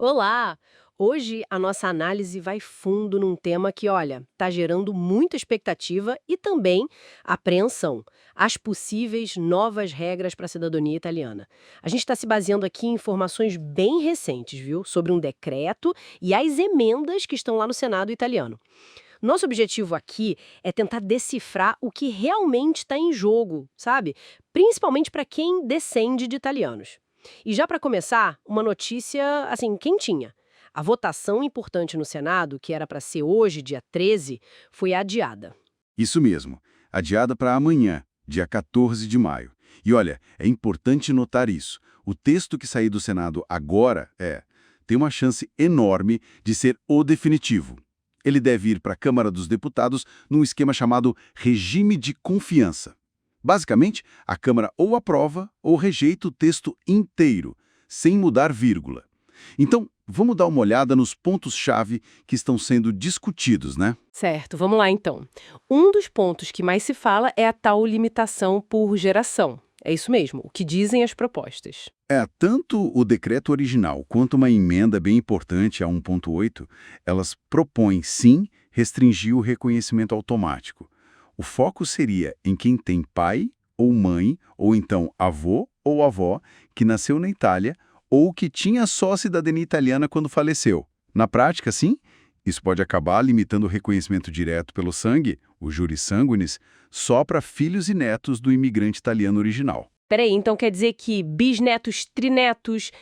Olá! Hoje a nossa análise vai fundo num tema que, olha, está gerando muita expectativa e também apreensão: as possíveis novas regras para a cidadania italiana. A gente está se baseando aqui em informações bem recentes, viu? Sobre um decreto e as emendas que estão lá no Senado italiano. Nosso objetivo aqui é tentar decifrar o que realmente está em jogo, sabe? Principalmente para quem descende de italianos. E já para começar, uma notícia, assim, quentinha. A votação importante no Senado, que era para ser hoje, dia 13, foi adiada. Isso mesmo, adiada para amanhã, dia 14 de maio. E olha, é importante notar isso. O texto que sair do Senado agora tem uma chance enorme de ser o definitivo. Ele deve ir para a Câmara dos Deputados num esquema chamado regime de confiança. Basicamente, a Câmara ou aprova ou rejeita o texto inteiro, sem mudar vírgula. Então, vamos dar uma olhada nos pontos-chave que estão sendo discutidos, né? Certo, vamos lá então. Um dos pontos que mais se fala é a tal limitação por geração. É isso mesmo, o que dizem as propostas. Tanto o decreto original quanto uma emenda bem importante, a 1.8, elas propõem, sim, restringir o reconhecimento automático. O foco seria em quem tem pai ou mãe, ou então avô ou avó, que nasceu na Itália ou que tinha só a cidadania italiana quando faleceu. Na prática, sim, isso pode acabar limitando o reconhecimento direto pelo sangue, o juris sanguinis, só para filhos e netos do imigrante italiano original. Peraí, então quer dizer que bisnetos, trinetos,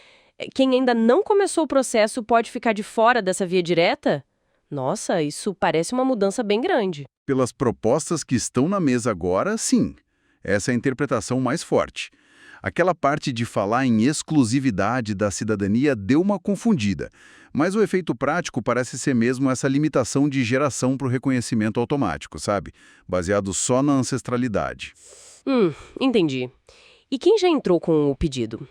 quem ainda não começou o processo pode ficar de fora dessa via direta? Nossa, isso parece uma mudança bem grande. Pelas propostas que estão na mesa agora, sim. Essa é a interpretação mais forte. Aquela parte de falar em exclusividade da cidadania deu uma confundida, mas o efeito prático parece ser mesmo essa limitação de geração para o reconhecimento automático, sabe? Baseado só na ancestralidade. Entendi. E quem já entrou com o pedido?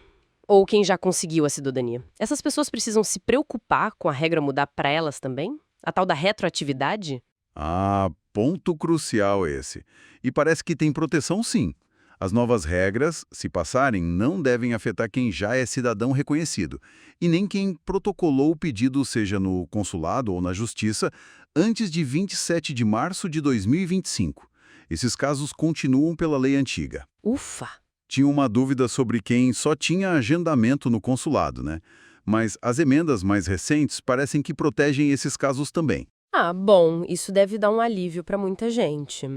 Ou quem já conseguiu a cidadania? Essas pessoas precisam se preocupar com a regra mudar para elas também? A tal da retroatividade? Ponto crucial esse. E parece que tem proteção sim. As novas regras, se passarem, não devem afetar quem já é cidadão reconhecido, e nem quem protocolou o pedido, seja no consulado ou na justiça, antes de 27 de março de 2025. Esses casos continuam pela lei antiga. Ufa! Tinha uma dúvida sobre quem só tinha agendamento no consulado, né? Mas as emendas mais recentes parecem que protegem esses casos também. Ah, bom, isso deve dar um alívio para muita gente.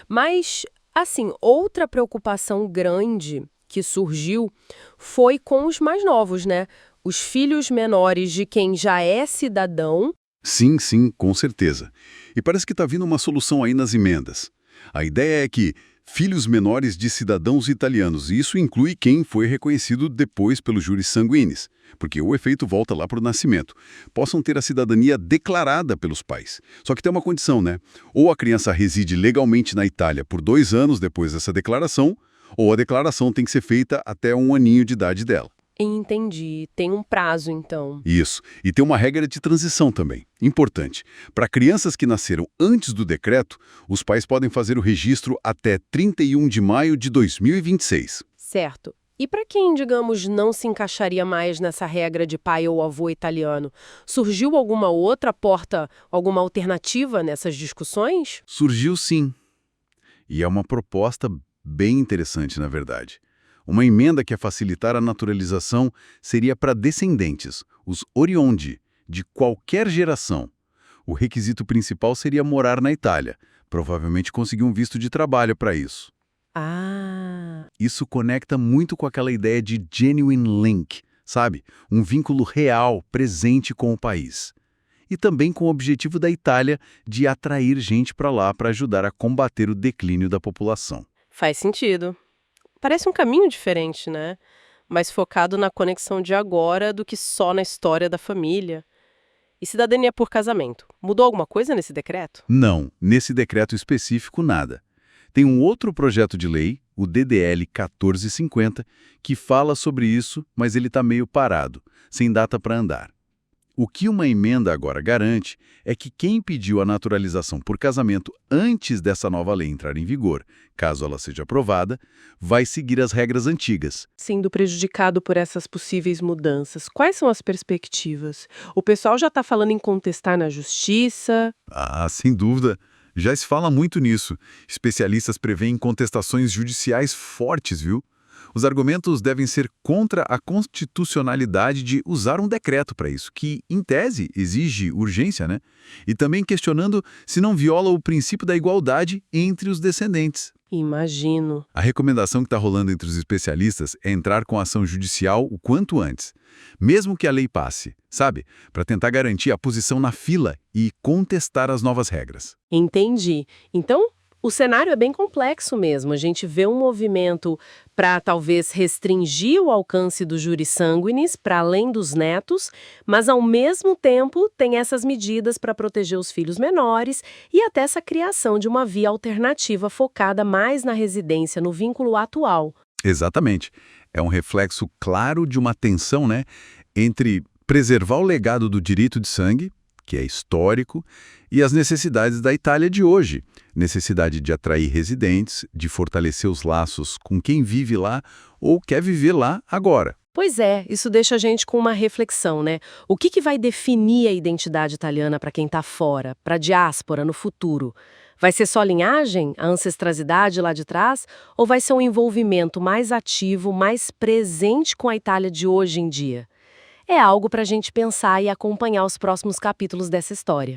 Mas, assim, outra preocupação grande que surgiu foi com os mais novos, né? Os filhos menores de quem já é cidadão. Sim, sim, com certeza. E parece que está vindo uma solução aí nas emendas. A ideia é que filhos menores de cidadãos italianos, e isso inclui quem foi reconhecido depois pelo juris sanguinis, porque o efeito volta lá para o nascimento, possam ter a cidadania declarada pelos pais. Só que tem uma condição, né? Ou a criança reside legalmente na Itália por 2 anos depois dessa declaração, ou a declaração tem que ser feita até 1 aninho de idade dela. Entendi, tem um prazo então. Isso. E tem uma regra de transição também, importante. Para crianças que nasceram antes do decreto, os pais podem fazer o registro até 31 de maio de 2026. Certo. E para quem, digamos, não se encaixaria mais nessa regra de pai ou avô italiano, surgiu alguma outra porta, alguma alternativa nessas discussões? Surgiu sim. E é uma proposta bem interessante, na verdade. Uma emenda que ia facilitar a naturalização seria para descendentes, os oriondi, de qualquer geração. O requisito principal seria morar na Itália, provavelmente conseguir um visto de trabalho para isso. Ah, Isso conecta muito com aquela ideia de genuine link, sabe? Um vínculo real, presente com o país. E também com o objetivo da Itália de atrair gente para lá para ajudar a combater o declínio da população. faz sentido. Parece um caminho diferente, né? Mais focado na conexão de agora do que só na história da família. E cidadania por casamento? Mudou alguma coisa nesse decreto? Não, nesse decreto específico nada. Tem um outro projeto de lei, o DDL 1450, que fala sobre isso, mas ele está meio parado, sem data para andar. O que uma emenda agora garante é que quem pediu a naturalização por casamento antes dessa nova lei entrar em vigor, caso ela seja aprovada, vai seguir as regras antigas. Sendo prejudicado por essas possíveis mudanças, quais são as perspectivas? O pessoal já está falando em contestar na justiça. Ah, sem dúvida. Já se fala muito nisso. Especialistas preveem contestações judiciais fortes, viu? Os argumentos devem ser contra a constitucionalidade de usar um decreto para isso, que, em tese, exige urgência, né? E também questionando se não viola o princípio da igualdade entre os descendentes. Imagino. A recomendação que está rolando entre os especialistas é entrar com ação judicial o quanto antes, mesmo que a lei passe, sabe? Para tentar garantir a posição na fila e contestar as novas regras. Entendi. Então, o cenário é bem complexo mesmo. A gente vê um movimento para talvez restringir o alcance dos juris sanguinis para além dos netos, mas ao mesmo tempo tem essas medidas para proteger os filhos menores e até essa criação de uma via alternativa focada mais na residência, no vínculo atual. Exatamente. É um reflexo claro de uma tensão, né, entre preservar o legado do direito de sangue, que é histórico, e as necessidades da Itália de hoje. Necessidade de atrair residentes, de fortalecer os laços com quem vive lá ou quer viver lá agora. Pois é, isso deixa a gente com uma reflexão, né? O que vai definir a identidade italiana para quem está fora, para a diáspora, no futuro? Vai ser só linhagem, a ancestralidade lá de trás? Ou vai ser um envolvimento mais ativo, mais presente com a Itália de hoje em dia? É algo para a gente pensar e acompanhar os próximos capítulos dessa história.